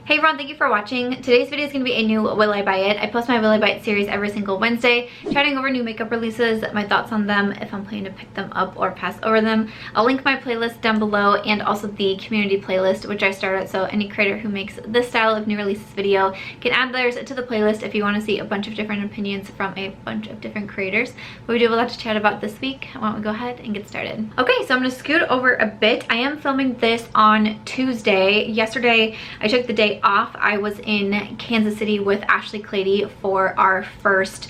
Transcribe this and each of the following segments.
Hey everyone, thank you for watching. Today's video is going to be a new Will I Buy It. I post my Will I Buy It series every single Wednesday, chatting over new makeup releases, my thoughts on them, if I'm planning to pick them up or pass over them. I'll link my playlist down below and also the community playlist, which I started, so any creator who makes this style of new releases video can add theirs to the playlist if you want to see a bunch of different opinions from a bunch of different creators. But we do have a lot to chat about this week. Why don't we go ahead and get started? Okay, so I'm going to scoot over a bit. I am filming this on Tuesday. Yesterday, I took the day off. I was in Kansas City with Ashley Klaty for our first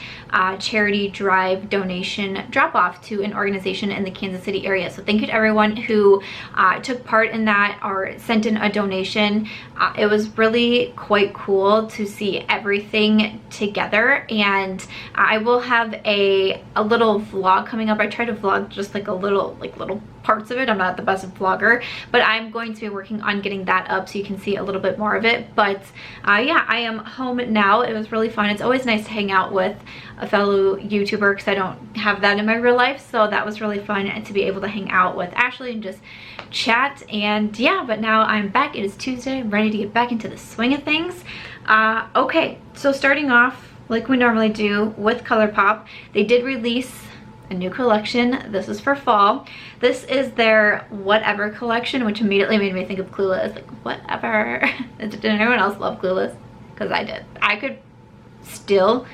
charity drive donation drop-off to an organization in the Kansas City area. So thank you to everyone who took part in that or sent in a donation. It was really quite cool to see everything together, and I will have a little vlog coming up. I try to vlog just like little parts of it. I'm not the best vlogger, but I'm going to be working on getting that up so you can see a little bit more of it. But yeah, I am home now. It was really fun. It's always nice to hang out with a fellow YouTuber because I don't have that in my real life, so that was really fun to be able to hang out with Ashley and just chat. And yeah, but now I'm back. It is Tuesday. I'm ready to get back into the swing of things. Okay, so starting off like we normally do with Colourpop, they did release a new collection. This is for fall. This is their Whatever collection, which immediately made me think of Clueless. Like, whatever. Did anyone else love Clueless? Because I did. I could still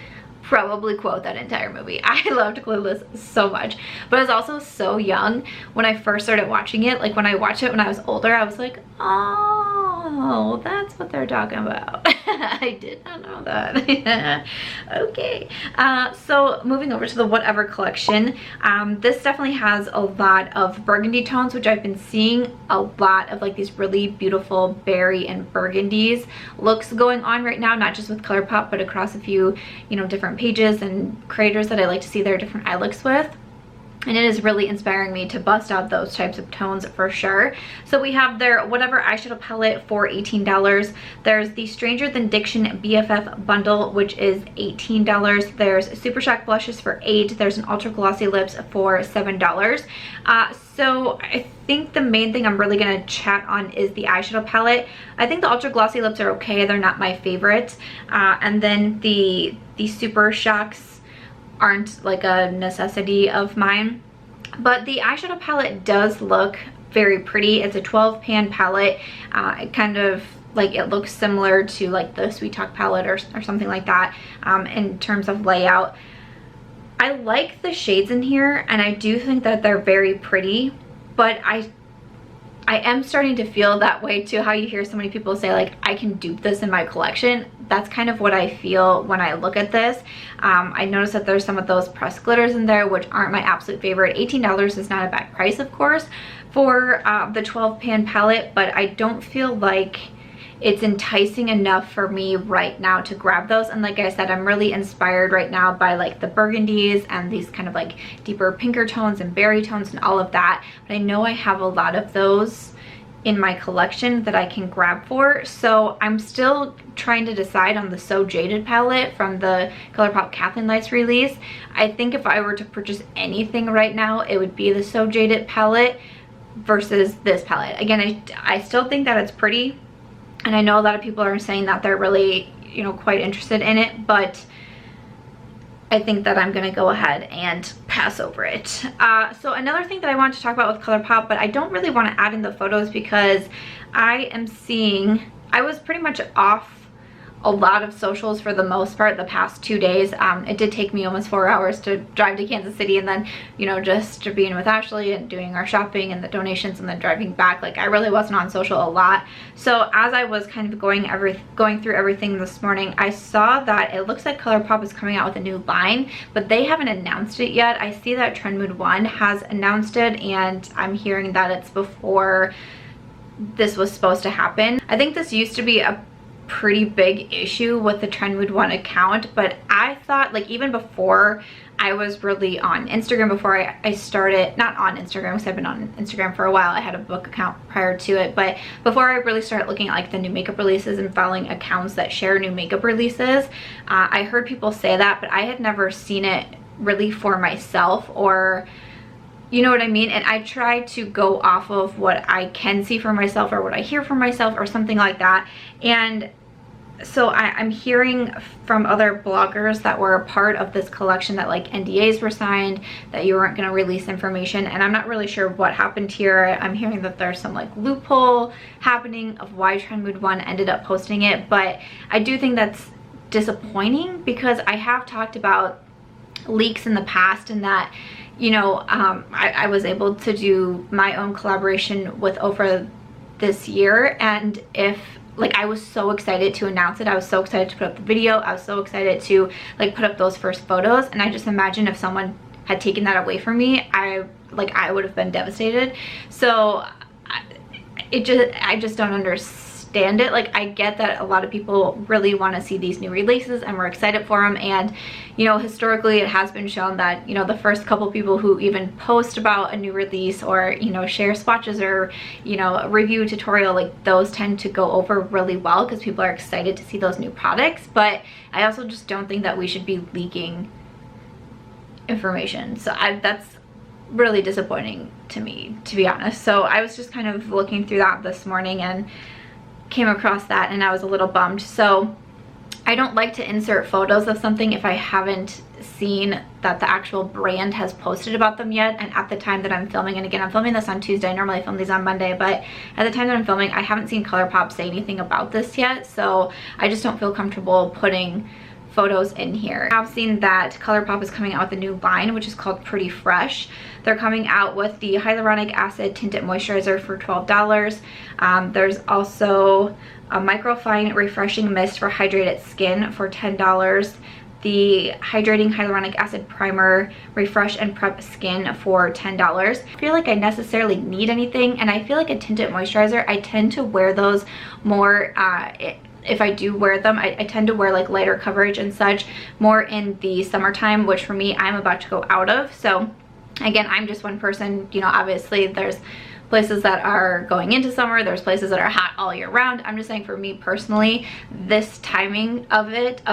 probably quote that entire movie. I loved Clueless so much, but I was also so young when I first started watching it. Like, when I watched it when I was older, I was like, oh, that's what they're talking about. I did not know that. Okay, so moving over to the Whatever collection, this definitely has a lot of burgundy tones, which I've been seeing a lot of, like these really beautiful berry and burgundies looks going on right now, not just with Colourpop, but across a few, you know, different pages and creators that I like to see their different eye looks with. And it is really inspiring me to bust out those types of tones for sure. So we have their Whatever eyeshadow palette for $18. There's the Stranger Than Diction BFF bundle, which is $18. There's Super Shock blushes for $8. There's an Ultra Glossy lips for $7. So I think the main thing I'm really going to chat on is the eyeshadow palette. I think the Ultra Glossy lips are okay. They're not my favorite. And then the Super Shocks aren't like a necessity of mine, but the eyeshadow palette does look very pretty. It's a 12 pan palette. It kind of like, it looks similar to like the Sweet Talk palette or something like that in terms of layout. I like the shades in here, and I do think that they're very pretty, but I am starting to feel that way too, how you hear so many people say like, I can dupe this in my collection. That's kind of what I feel when I look at this. I noticed that there's some of those pressed glitters in there, which aren't my absolute favorite. $18 is not a bad price, of course, for the 12 pan palette, but I don't feel like it's enticing enough for me right now to grab those. And like I said, I'm really inspired right now by like the burgundies and these kind of like deeper pinker tones and berry tones and all of that. But I know I have a lot of those in my collection that I can grab for. So I'm still trying to decide on the So Jaded palette from the Colourpop Kathleen Lights release. I think if I were to purchase anything right now, it would be the So Jaded palette versus this palette. Again, I still think that it's pretty, and I know a lot of people are saying that they're really, you know, quite interested in it, but I think that I'm gonna go ahead and pass over it. So another thing that I wanted to talk about with Colourpop, but I don't really want to add in the photos because I am seeing, I was pretty much off a lot of socials for the most part the past 2 days. It did take me almost 4 hours to drive to Kansas City, and then, you know, just being with Ashley and doing our shopping and the donations and then driving back. Like, I really wasn't on social a lot. So as I was kind of going through everything this morning, I saw that it looks like Colourpop is coming out with a new line, but they haven't announced it yet. I see that Trend Mood 1 has announced it, and I'm hearing that it's before this was supposed to happen. I think this used to be a pretty big issue with the Trend Mood 1 account, but I thought, like, even before I was really on Instagram, before I started, not on Instagram because I've been on Instagram for a while, I had a book account prior to it, but before I really started looking at like the new makeup releases and following accounts that share new makeup releases, I heard people say that, but I had never seen it really for myself, or You know what I mean? And I try to go off of what I can see for myself or what I hear for myself or something like that. And so I'm hearing from other bloggers that were a part of this collection that like NDAs were signed, that you weren't going to release information, and I'm not really sure what happened here. I'm hearing that there's some like loophole happening of why Trend Mood 1 ended up posting it, but I do think that's disappointing because I have talked about leaks in the past, and that, you know, I was able to do my own collaboration with Ofra this year, and if like I was so excited to announce it, I was so excited to put up the video, I was so excited to like put up those first photos, and I just imagine if someone had taken that away from me, I would have been devastated. So I just don't understand it. Like, I get that a lot of people really want to see these new releases and we're excited for them, and you know, historically it has been shown that, you know, the first couple people who even post about a new release or, you know, share swatches or, you know, a review tutorial, like those tend to go over really well because people are excited to see those new products. But I also just don't think that we should be leaking information. So that's really disappointing to me, to be honest. So I was just kind of looking through that this morning and came across that, and I was a little bummed. So I don't like to insert photos of something if I haven't seen that the actual brand has posted about them yet. And at the time that I'm filming, and again, I'm filming this on Tuesday, I normally film these on Monday, but at the time that I'm filming, I haven't seen Colourpop say anything about this yet, so I just don't feel comfortable putting photos in here. I've seen that Colourpop is coming out with a new line, which is called Pretty Fresh. They're coming out with the hyaluronic acid tinted moisturizer for $12. There's also a microfine refreshing mist for hydrated skin for $10. The hydrating hyaluronic acid primer refresh and prep skin for $10. I feel like I necessarily need anything, and I feel like a tinted moisturizer, I tend to wear those more if I do wear them, I tend to wear like lighter coverage and such more in the summertime, which for me, I'm about to go out of. So again, I'm just one person, you know, obviously there's places that are going into summer, there's places that are hot all year round. I'm just saying, for me personally, this timing of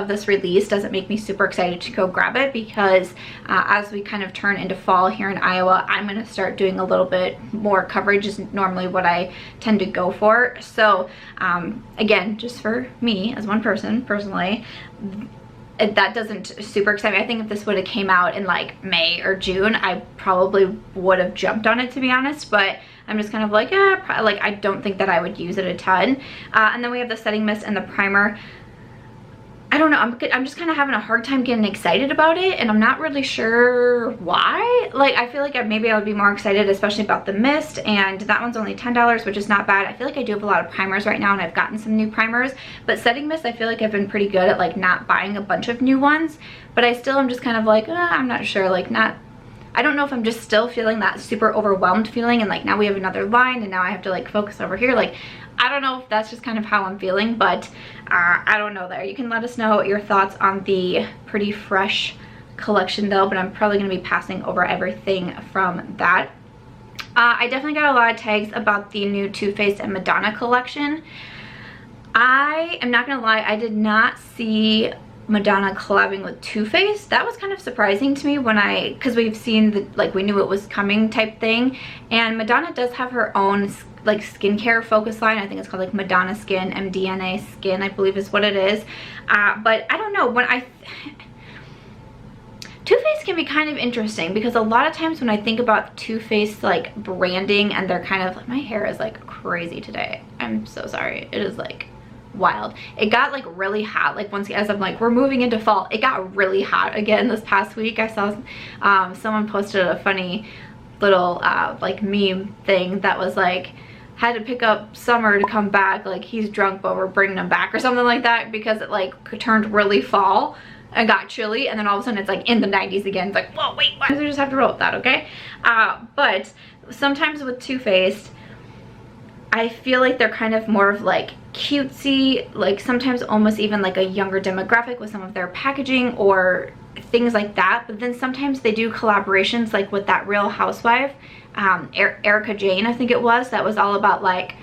this release doesn't make me super excited to go grab it, because as we kind of turn into fall here in Iowa, I'm going to start doing a little bit more coverage, is normally what I tend to go for. So again, just for me as one person personally, that doesn't super excite me. I think if this would have came out in like May or June, I probably would have jumped on it, to be honest, but I'm just kind of like, yeah, like I don't think that I would use it a ton. And then we have the setting mist and the primer. I don't know, I'm just kind of having a hard time getting excited about it, and I'm not really sure why. Like, I feel like maybe I would be more excited, especially about the mist, and that one's only $10, which is not bad. I feel like I do have a lot of primers right now, and I've gotten some new primers, but setting mist, I feel like I've been pretty good at like not buying a bunch of new ones, but I still am just kind of like, I'm not sure, like I don't know if I'm just still feeling that super overwhelmed feeling, and like now we have another line and now I have to like focus over here. Like, I don't know if that's just kind of how I'm feeling, but I don't know there. You can let us know your thoughts on the Pretty Fresh collection though, but I'm probably going to be passing over everything from that. I definitely got a lot of tags about the new Too Faced and Madonna collection. I am not going to lie, I did not see Madonna collabing with Too Faced. That was kind of surprising to me because we've seen the, like, we knew it was coming type thing, and Madonna does have her own like skincare focus line. I think it's called like Madonna Skin, MDNA Skin, I believe is what it is. But I don't know, when Too Faced can be kind of interesting, because a lot of times when I think about Too Faced like branding, and they're kind of, my hair is like crazy today, I'm so sorry, it is like wild. It got like really hot, like once, as I'm like, we're moving into fall, it got really hot again this past week. I saw someone posted a funny little like meme thing that was like, had to pick up summer to come back, like he's drunk but we're bringing him back, or something like that, because it like turned really fall and got chilly, and then all of a sudden it's like in the 90s again. It's like, whoa, wait, what? We just have to roll with that, okay? But sometimes with Too Faced, I feel like they're kind of more of like cutesy, like sometimes almost even like a younger demographic with some of their packaging or things like that. But then sometimes they do collaborations, like with that Real Housewife, Erica Jane, I think it was, that was all about like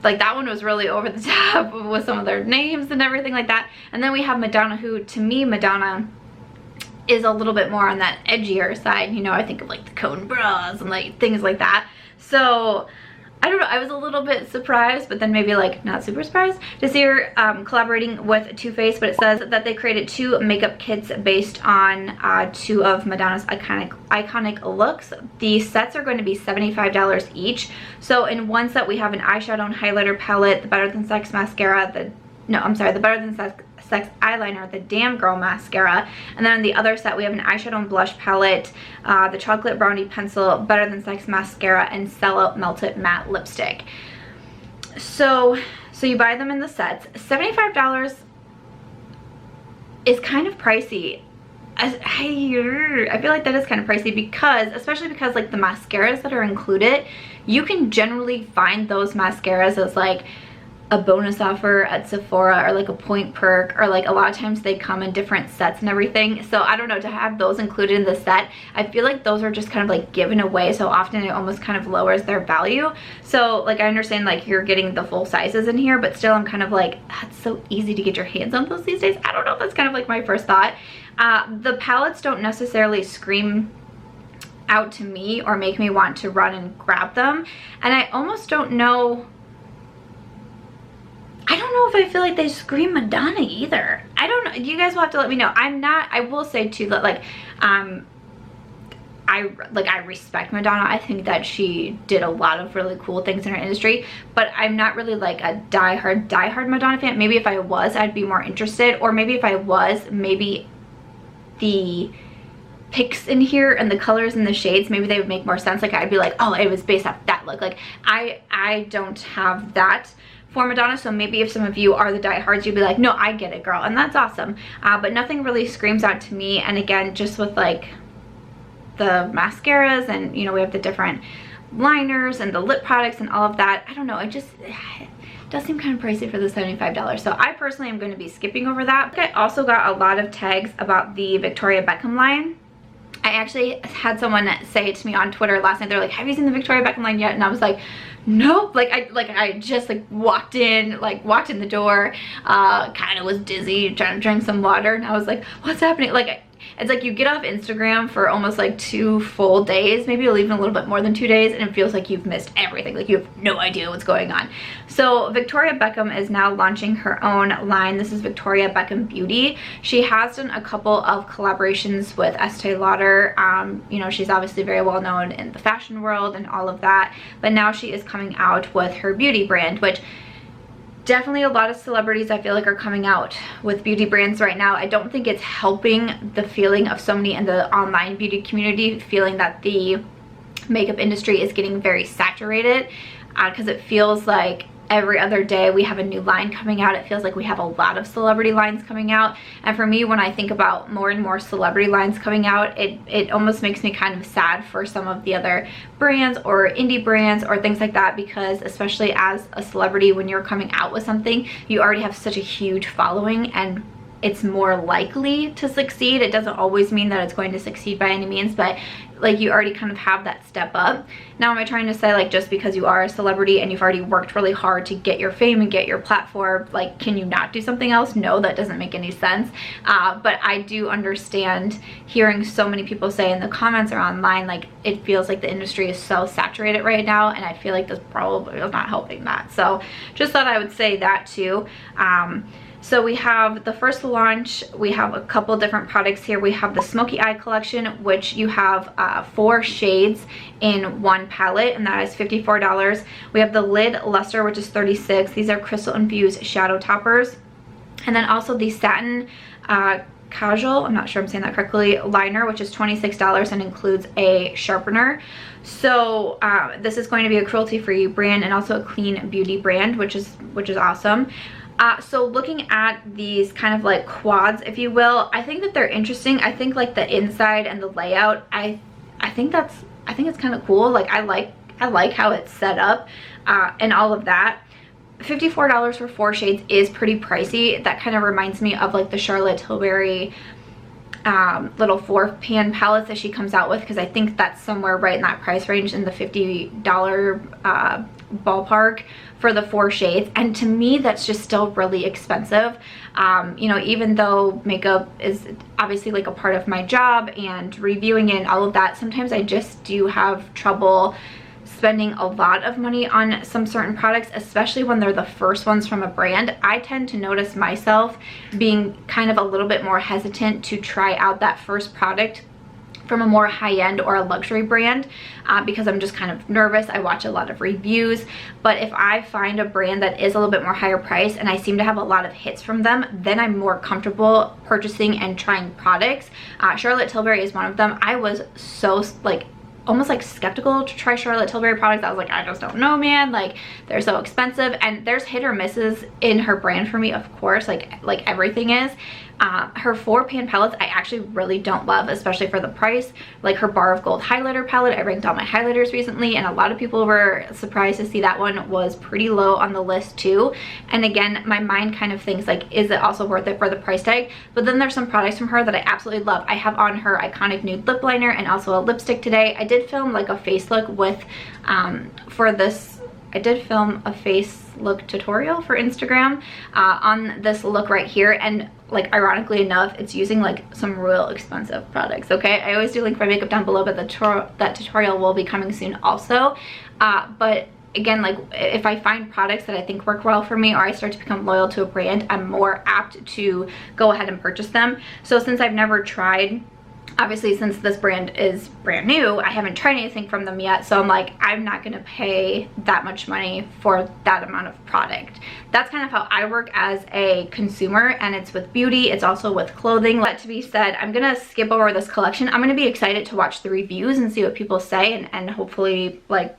that one was really over the top with some of their names and everything like that. And then we have Madonna, who, to me, Madonna is a little bit more on that edgier side. You know, I think of like the cone bras and like things like that. So I don't know, I was a little bit surprised, but then maybe like not super surprised to see her collaborating with Too Faced. But it says that they created 2 makeup kits based on 2 of Madonna's iconic looks. The sets are going to be $75 each. So in one set we have an eyeshadow and highlighter palette, the Better Than Sex mascara, the Better Than Sex eyeliner, the Damn Girl mascara, and then in the other set we have an eyeshadow and blush palette, the chocolate brownie pencil, Better Than Sex mascara, and Sellout melted matte lipstick. So you buy them in the sets. $75 is kind of pricey. I feel like that is kind of pricey because, especially because like the mascaras that are included, you can generally find those mascaras as like a bonus offer at Sephora or like a point perk, or like a lot of times they come in different sets and everything. So I don't know, to have those included in the set, I feel like those are just kind of like given away so often, it almost kind of lowers their value. So like I understand like you're getting the full sizes in here, but still I'm kind of like, that's so easy to get your hands on those these days. I don't know, that's kind of like my first thought. The palettes don't necessarily scream out to me or make me want to run and grab them, and I almost don't know, I don't know if I feel like they scream Madonna either. I don't know. You guys will have to let me know. I will say too that like, I respect Madonna. I think that she did a lot of really cool things in her industry, but I'm not really like a diehard Madonna fan. Maybe if I was, I'd be more interested, or maybe if I was, maybe the picks in here and the colors and the shades, maybe they would make more sense. Like I'd be like, oh, it was based off that look. Like I don't have that for Madonna, so maybe if some of you are the diehards, you'd be like, no, I get it, girl, and that's awesome. But nothing really screams out to me. And again, just with like the mascaras, and you know, we have the different liners and the lip products and all of that, I don't know, it does seem kind of pricey for the $75. So I personally am going to be skipping over that. I also got a lot of tags about the Victoria Beckham line. I actually had someone say it to me on Twitter last night. They're like, have you seen the Victoria Beckham line yet? And I was like, nope. I just like walked in the door, kind of was dizzy, trying to drink some water, and I was like, what's happening? Like, it's like you get off Instagram for almost like 2 full days, maybe even a little bit more than 2 days, and it feels like you've missed everything. Like you have no idea what's going on. So Victoria Beckham is now launching her own line. This is Victoria Beckham Beauty. She has done a couple of collaborations with Estee Lauder. You know, she's obviously very well known in the fashion world and all of that, but now she is coming out with her beauty brand, which definitely a lot of celebrities I feel like are coming out with beauty brands right now. I don't think it's helping the feeling of so many in the online beauty community feeling that the makeup industry is getting very saturated, because it feels like every other day we have a new line coming out. It feels like we have a lot of celebrity lines coming out, and for me, when I think about more and more celebrity lines coming out, it almost makes me kind of sad for some of the other brands or indie brands or things like that, because especially as a celebrity, when you're coming out with something, you already have such a huge following and it's more likely to succeed. It doesn't always mean that it's going to succeed by any means, but like you already kind of have that step up. Now, am I trying to say like just because you are a celebrity and you've already worked really hard to get your fame and get your platform, like can you not do something else? No, that doesn't make any sense. But I do understand hearing so many people say in the comments or online, like it feels like the industry is so saturated right now, and I feel like this probably is not helping that. So just thought I would say that too. So we have the first launch, we have a couple different products here. We have the Smoky Eye collection, which you have 4 shades in one palette, and that is $54. We have the Lid Luster, which is $36. These are crystal infused shadow toppers. And then also the Satin Casual, I'm not sure I'm saying that correctly, liner, which is $26 and includes a sharpener. So this is going to be a cruelty-free brand and also a clean beauty brand, which is awesome. So looking at these kind of like quads, if you will, I think that they're interesting. I think like the inside and the layout, I think it's kind of cool. Like I like how it's set up and all of that. $54 for 4 shades is pretty pricey. That kind of reminds me of like the Charlotte Tilbury little 4-pan palettes that she comes out with, because I think that's somewhere right in that price range, in the $50 ballpark for the 4 shades, and to me that's just still really expensive. You know, even though makeup is obviously like a part of my job and reviewing it and all of that, sometimes I just do have trouble spending a lot of money on some certain products, especially when they're the first ones from a brand. I tend to notice myself being kind of a little bit more hesitant to try out that first product from a more high-end or a luxury brand because I'm just kind of nervous. I watch a lot of reviews, but if I find a brand that is a little bit more higher price and I seem to have a lot of hits from them, then I'm more comfortable purchasing and trying products. Charlotte Tilbury is one of them. I was so like almost like skeptical to try Charlotte Tilbury products. I was like, I just don't know, man, like they're so expensive, and there's hit or misses in her brand for me, of course, like everything is. Her 4 pan palettes I actually really don't love, especially for the price. Like her Bar of Gold highlighter palette, I ranked all my highlighters recently, and a lot of people were surprised to see that one was pretty low on the list too. And again, my mind kind of thinks like, is it also worth it for the price tag? But then there's some products from her that I absolutely love. I have on her iconic nude lip liner and also a lipstick today. I did film like a face look with for this, I did film a face look tutorial for Instagram on this look right here, and like ironically enough, it's using like some real expensive products. Okay, I always do link my makeup down below, but that tutorial will be coming soon also. But again, like if I find products that I think work well for me, or I start to become loyal to a brand, I'm more apt to go ahead and purchase them. So since I've never tried, obviously since this brand is brand new, I haven't tried anything from them yet, so I'm like, I'm not gonna pay that much money for that amount of product. That's kind of how I work as a consumer, and it's with beauty, it's also with clothing. That to be said, I'm gonna skip over this collection. I'm gonna be excited to watch the reviews and see what people say, and hopefully like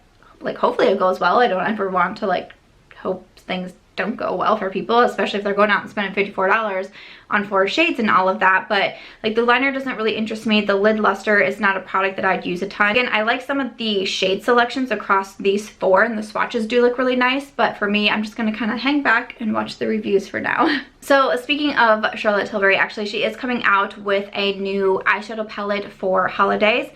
hopefully it goes well. I don't ever want to like hope things don't go well for people, especially if they're going out and spending $54 on 4 shades and all of that. But like the liner doesn't really interest me. The lid luster is not a product that I'd use a ton. Again, I like some of the shade selections across these 4, and the swatches do look really nice, but for me, I'm just gonna kind of hang back and watch the reviews for now. So speaking of Charlotte Tilbury, actually she is coming out with a new eyeshadow palette for holidays.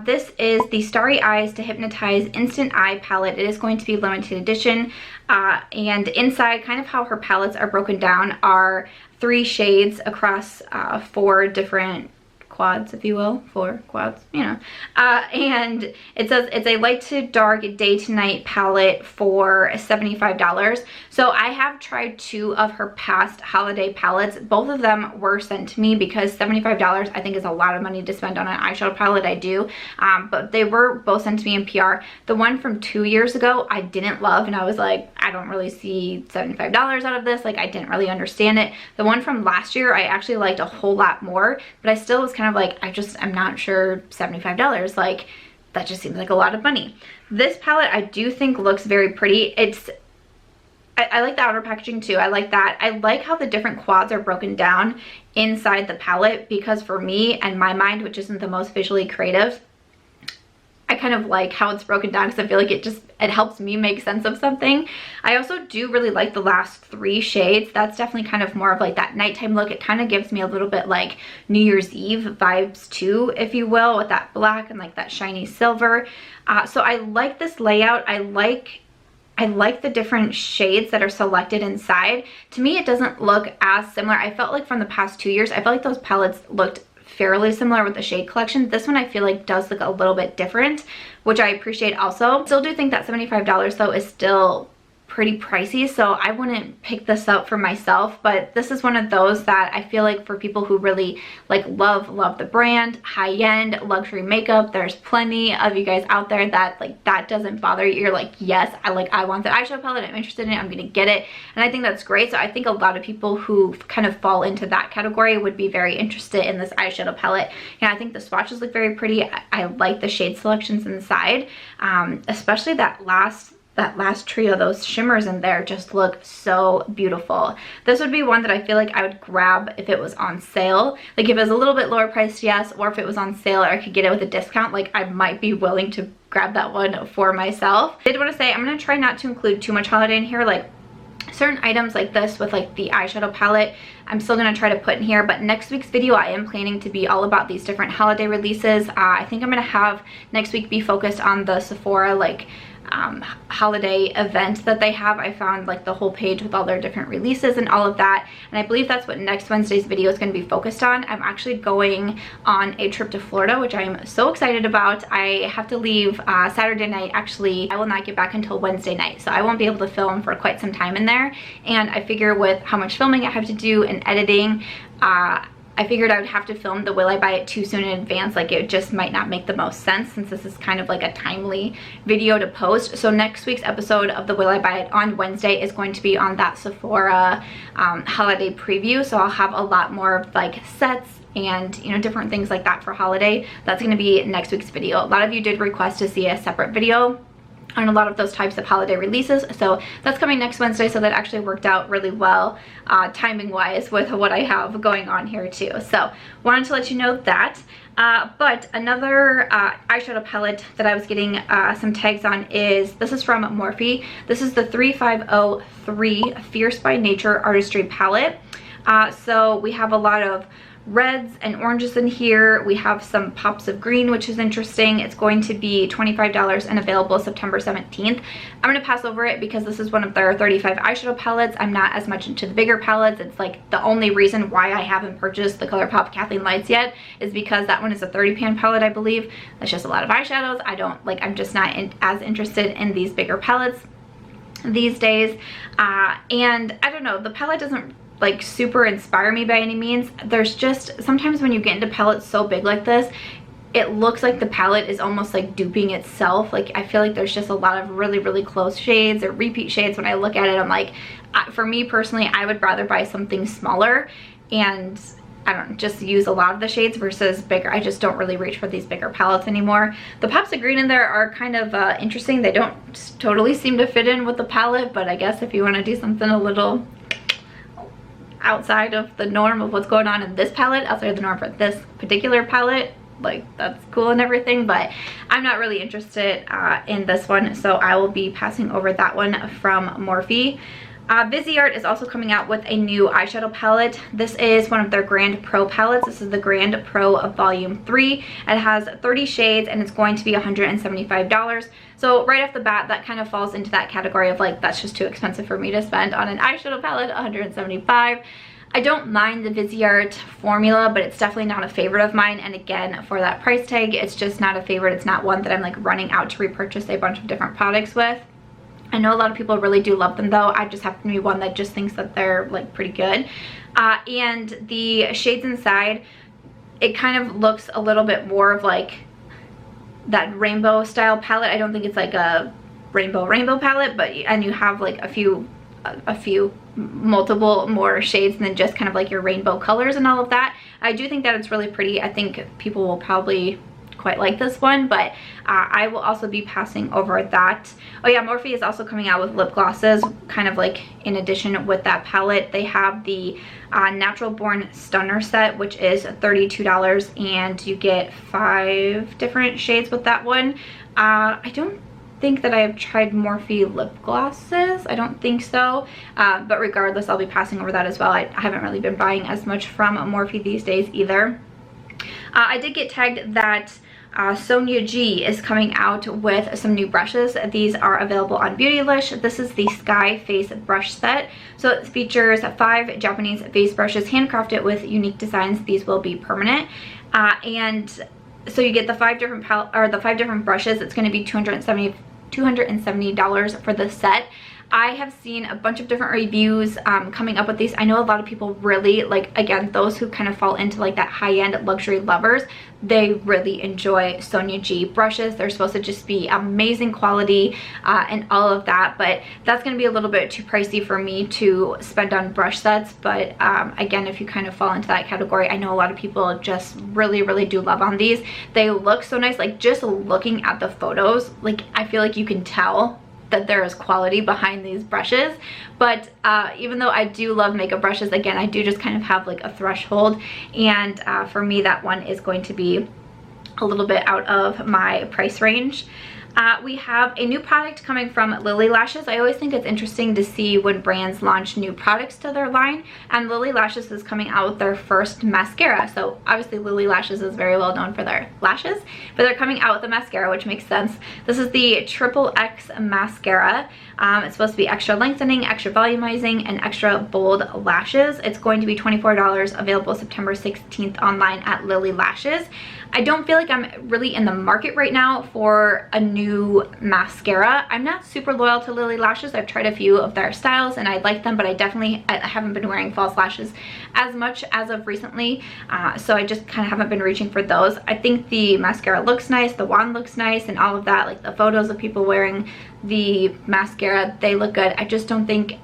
This is the Starry Eyes to Hypnotize Instant Eye palette. It is going to be limited edition, and inside, kind of how her palettes are broken down, are 3 shades across 4 different quads, if you will, 4 quads, you know. And it says it's a light to dark, day to night palette for $75. So I have tried 2 of her past holiday palettes. Both of them were sent to me because $75 I think is a lot of money to spend on an eyeshadow palette. I do, but they were both sent to me in PR. The one from 2 years ago I didn't love, and I was like, I don't really see $75 out of this. Like, I didn't really understand it. The one from last year I actually liked a whole lot more, but I still was kind of like, I'm not sure, $75, like that just seems like a lot of money. This palette I do think looks very pretty. I like the outer packaging too. I like that. I like how the different quads are broken down inside the palette, because for me and my mind, which isn't the most visually creative, I kind of like how it's broken down because I feel like it helps me make sense of something. I also do really like the last 3 shades. That's definitely kind of more of like that nighttime look. It kind of gives me a little bit like New Year's Eve vibes too, if you will, with that black and like that shiny silver. So I like this layout. I like the different shades that are selected inside. To me, it doesn't look as similar. I felt like from the past 2 years, I felt like those palettes looked fairly similar with the shade collection. This one I feel like does look a little bit different, which I appreciate also. Still do think that $75 though is still pretty pricey, so I wouldn't pick this up for myself, but this is one of those that I feel like for people who really like love the brand, high-end luxury makeup, there's plenty of you guys out there that like that doesn't bother you. You're like, yes, I want the eyeshadow palette, I'm interested in it, I'm gonna get it, and I think that's great. So I think a lot of people who kind of fall into that category would be very interested in this eyeshadow palette. And I think the swatches look very pretty. I like the shade selections inside, especially that last trio, those shimmers in there just look so beautiful. This would be one that I feel like I would grab if it was on sale. Like if it was a little bit lower priced, yes, or if it was on sale or I could get it with a discount, like I might be willing to grab that one for myself. I did want to say I'm going to try not to include too much holiday in here. Like certain items like this with like the eyeshadow palette, I'm still going to try to put in here, but next week's video I am planning to be all about these different holiday releases. I think I'm going to have next week be focused on the Sephora like holiday event that they have. I found like the whole page with all their different releases and all of that, and I believe that's what next Wednesday's video is going to be focused on. I'm actually going on a trip to Florida, which I'm so excited about. I have to leave Saturday night. Actually, I will not get back until Wednesday night, so I won't be able to film for quite some time in there, and I figure with how much filming I have to do and editing, I figured I would have to film the Will I Buy It too soon in advance. Like, it just might not make the most sense since this is kind of like a timely video to post. So next week's episode of the Will I Buy It on Wednesday is going to be on that Sephora holiday preview. So I'll have a lot more of like sets and, you know, different things like that for holiday. That's going to be next week's video. A lot of you did request to see a separate video on a lot of those types of holiday releases, so that's coming next Wednesday. So that actually worked out really well timing wise with what I have going on here too. So wanted to let you know that. But another eyeshadow palette that I was getting some tags on is, this is from Morphe. This is the 3503 Fierce by Nature Artistry palette. So we have a lot of reds and oranges in here. We have some pops of green, which is interesting. It's going to be $25 and available September 17th. I'm going to pass over it because this is one of their 35 eyeshadow palettes. I'm not as much into the bigger palettes. It's like the only reason why I haven't purchased the Colourpop Kathleen Lights yet is because that one is a 30 pan palette, I believe. That's just a lot of eyeshadows. I'm just not as interested in these bigger palettes these days. And I don't know, the palette doesn't like super inspire me by any means. There's just sometimes when you get into palettes so big like this, it looks like the palette is almost like duping itself. Like, I feel like there's just a lot of really close shades or repeat shades. When I look at it, I'm like, for me personally, I would rather buy something smaller and I don't just use a lot of the shades versus bigger. I just don't really reach for these bigger palettes anymore. The pops of green in there are kind of interesting. They don't totally seem to fit in with the palette, but I guess if you want to do something a little outside of the norm of what's going on in this palette, outside of the norm for this particular palette, like, that's cool and everything, but I'm not really interested in this one, so I will be passing over that one from Morphe. Viseart is also coming out with a new eyeshadow palette. This is one of their Grande Pro palettes. This is the Grande Pro of Volume 3. It has 30 shades and it's going to be $175. So right off the bat, that kind of falls into that category of like, that's just too expensive for me to spend on an eyeshadow palette, $175. I don't mind the Viseart formula, but it's definitely not a favorite of mine. And again, for that price tag, it's just not a favorite. It's not one that I'm like running out to repurchase a bunch of different products with. I know a lot of people really do love them though. I just happen to be one that just thinks that they're like pretty good. And the shades inside, it kind of looks a little bit more of like that rainbow style palette. I don't think it's like a rainbow palette, but and you have like a few multiple more shades than just kind of like your rainbow colors and all of that. I do think that it's really pretty. I think people will probably quite like this one, but I will also be passing over that. Oh yeah, Morphe is also coming out with lip glosses, kind of like in addition with that palette. They have the Natural Born Stunner set, which is $32, and you get 5 different shades with that one. I don't think that I have tried Morphe lip glosses. I don't think so, but regardless, I'll be passing over that as well. I haven't really been buying as much from Morphe these days either. I did get tagged that Sonia G is coming out with some new brushes. These are available on Beautylish. This is the Sky Face brush set. So it features 5 Japanese face brushes handcrafted with unique designs. These will be permanent. And so you get the 5 different brushes. It's going to be $270 for the set. I have seen a bunch of different reviews coming up with these. I know a lot of people really like, again, those who kind of fall into like that high-end luxury lovers, they really enjoy Sonia G brushes. They're supposed to just be amazing quality and all of that, but that's going to be a little bit too pricey for me to spend on brush sets. But again, if you kind of fall into that category, I know a lot of people just really do love on these. They look so nice. Like, just looking at the photos, like, I feel like you can tell that there is quality behind these brushes. But even though I do love makeup brushes, again, I do just kind of have like a threshold, and for me that one is going to be a little bit out of my price range. We have a new product coming from Lilly Lashes. I always think it's interesting to see when brands launch new products to their line, and Lilly Lashes is coming out with their first mascara. So obviously Lilly Lashes is very well known for their lashes, but they're coming out with a mascara, which makes sense. This is the Triple X mascara. It's supposed to be extra lengthening, extra volumizing, and extra bold lashes. It's going to be $24, available September 16th online at Lilly Lashes. I don't feel like I'm really in the market right now for a new mascara. I'm not super loyal to Lilly Lashes. I've tried a few of their styles and I like them, but I haven't been wearing false lashes as much as of recently. So I just kind of haven't been reaching for those. I think the mascara looks nice, the wand looks nice, and all of that, like the photos of people wearing the mascara, they look good. I just don't think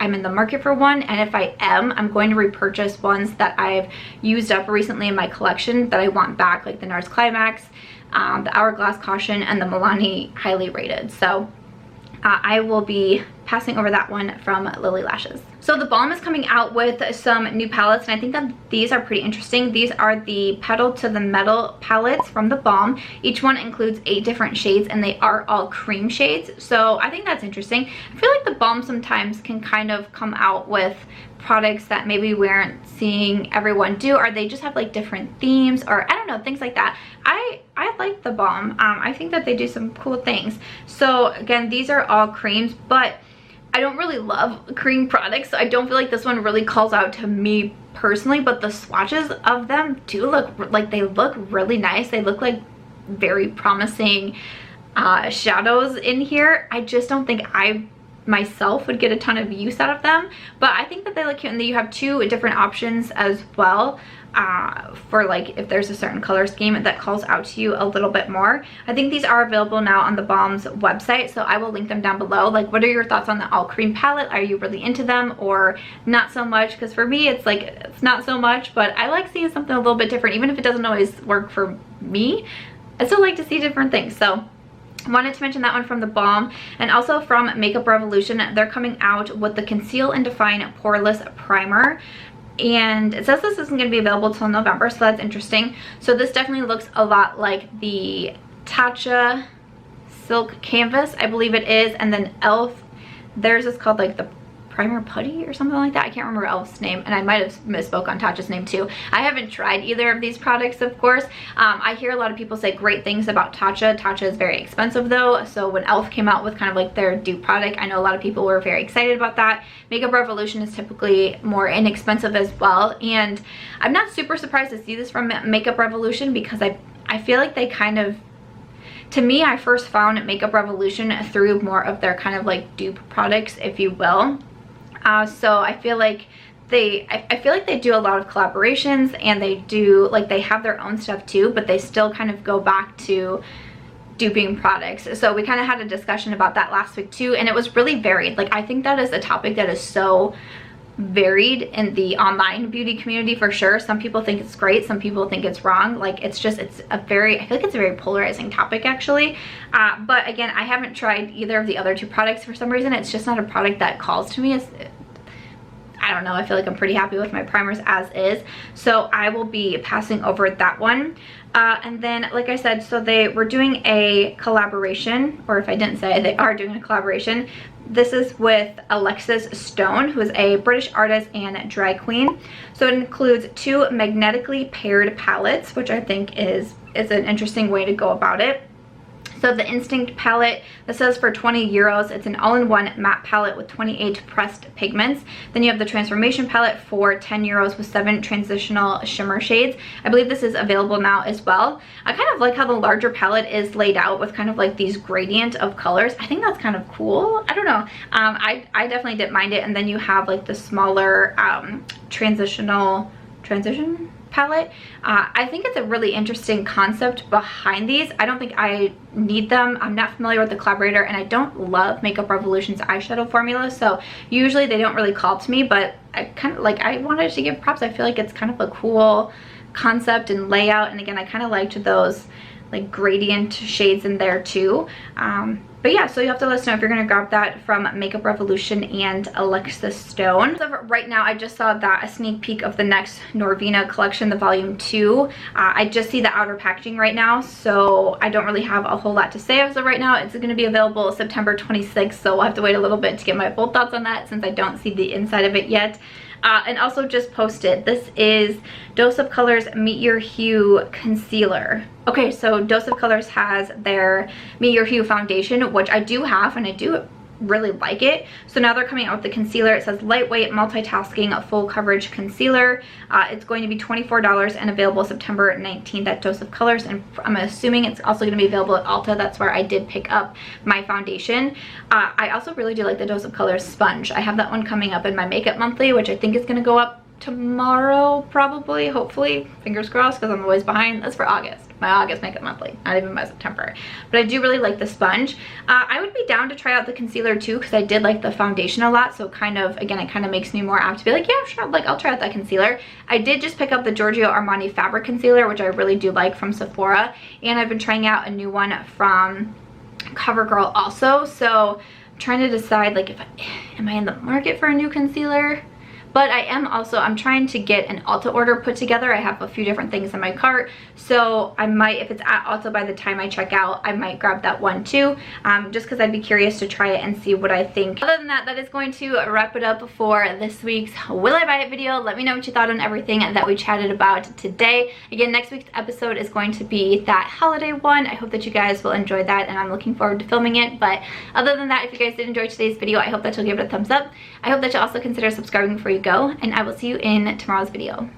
I'm in the market for one, and if I am, I'm going to repurchase ones that I've used up recently in my collection that I want back, like the NARS Climax, the Hourglass Caution, and the Milani Highly Rated. So I will be passing over that one from Lilly Lashes. So TheBalm is coming out with some new palettes, and I think that these are pretty interesting. These are the Petal to the Metal palettes from TheBalm. Each one includes 8 different shades, and they are all cream shades. So I think that's interesting. I feel like TheBalm sometimes can kind of come out with products that maybe we aren't seeing everyone do, or they just have like different themes, or I don't know, things like that. I like TheBalm. I think that they do some cool things. So again, these are all creams, but I don't really love cream products, so I don't feel like this one really calls out to me personally, but the swatches of them do look like they look really nice. They look like very promising shadows in here. I just don't think I myself would get a ton of use out of them, but I think that they look cute, and that you have 2 different options as well for like if there's a certain color scheme that calls out to you a little bit more. I think these are available now on TheBalm's website, so I will link them down below. Like, what are your thoughts on the all cream palette? Are you really into them or not so much? Because for me, it's like it's not so much, but I like seeing something a little bit different, even if it doesn't always work for me. I still like to see different things. So wanted to mention that one from TheBalm. And also from Makeup Revolution, they're coming out with the Conceal and Define Poreless Primer, and it says this isn't going to be available till November, so that's interesting. So this definitely looks a lot like the Tatcha Silk Canvas, I believe it is, and then e.l.f. theirs is called like the Primer Putty or something like that. I can't remember e.l.f.'s name, and I might have misspoke on Tatcha's name too. I haven't tried either of these products, of course. I hear a lot of people say great things about Tatcha. Tatcha is very expensive though, so when e.l.f. came out with kind of like their dupe product, I know a lot of people were very excited about that. Makeup Revolution is typically more inexpensive as well, and I'm not super surprised to see this from Makeup Revolution, because I feel like they kind of, to me, I first found Makeup Revolution through more of their kind of like dupe products, if you will. So I feel like they do a lot of collaborations, and they do, like, they have their own stuff too, but they still kind of go back to duping products. So we kind of had a discussion about that last week too, and it was really varied. Like, I think that is a topic that is so varied in the online beauty community for sure. Some people think it's great, some people think it's wrong. Like, it's a very, I feel like it's a very polarizing topic actually. But again, I haven't tried either of the other 2 products for some reason. It's just not a product that calls to me. I don't know, I feel like I'm pretty happy with my primers as is, so I will be passing over that one. And then, like I said, so they were doing a collaboration, or if I didn't say, they are doing a collaboration. This is with Alexis Stone, who is a British artist and drag queen. So it includes 2 magnetically paired palettes, which I think is an interesting way to go about it. So the Instinct palette, this says for 20 euros. It's an all-in-one matte palette with 28 pressed pigments. Then you have the Transformation palette for 10 euros with 7 transitional shimmer shades. I believe this is available now as well. I kind of like how the larger palette is laid out with kind of like these gradient of colors. I think that's kind of cool. I don't know. I definitely didn't mind it. And then you have like the smaller transition palette. I think it's a really interesting concept behind these. I don't think I need them. I'm not familiar with the collaborator, and I don't love Makeup Revolution's eyeshadow formula, so usually they don't really call to me, but I kind of like, I wanted to give props. I feel like it's kind of a cool concept and layout, and again, I kind of liked those like gradient shades in there too. But yeah, so you have to let us know if you're gonna grab that from Makeup Revolution and Alexis Stone. So right now, I just saw that a sneak peek of the next Norvina collection, the volume 2. I just see the outer packaging right now, so I don't really have a whole lot to say as of right now. It's gonna be available September 26th, so we'll have to wait a little bit to get my full thoughts on that since I don't see the inside of it yet. And also just posted, this is Dose of Colors Meet Your Hue Concealer. Okay, so Dose of Colors has their Meet Your Hue foundation, which I do have, and I do really like it. So now they're coming out with the concealer. It says lightweight multitasking full coverage concealer. It's going to be $24 and available September 19th at Dose of Colors, and I'm assuming it's also going to be available at Ulta. That's where I did pick up my foundation. I also really do like the Dose of Colors sponge. I have that one coming up in my makeup monthly, which I think is going to go up tomorrow, probably, hopefully, fingers crossed, because I'm always behind. That's for August, my August makeup monthly, not even by September. But I do really like the sponge. I would be down to try out the concealer too, because I did like the foundation a lot, so kind of, again, it kind of makes me more apt to be like, yeah, sure, like I'll try out that concealer. I did just pick up the Giorgio Armani fabric concealer, which I really do like, from Sephora, and I've been trying out a new one from CoverGirl also. So I'm trying to decide, like, am I in the market for a new concealer? But I am also, I'm trying to get an Ulta order put together. I have a few different things in my cart, so I might, if it's at Ulta by the time I check out, I might grab that one too, just because I'd be curious to try it and see what I think. Other than that, that is going to wrap it up for this week's Will I Buy It video. Let me know what you thought on everything that we chatted about today. Again, next week's episode is going to be that holiday one. I hope that you guys will enjoy that, and I'm looking forward to filming it. But other than that, if you guys did enjoy today's video, I hope that you'll give it a thumbs up. I hope that you'll also consider subscribing before you go, and I will see you in tomorrow's video.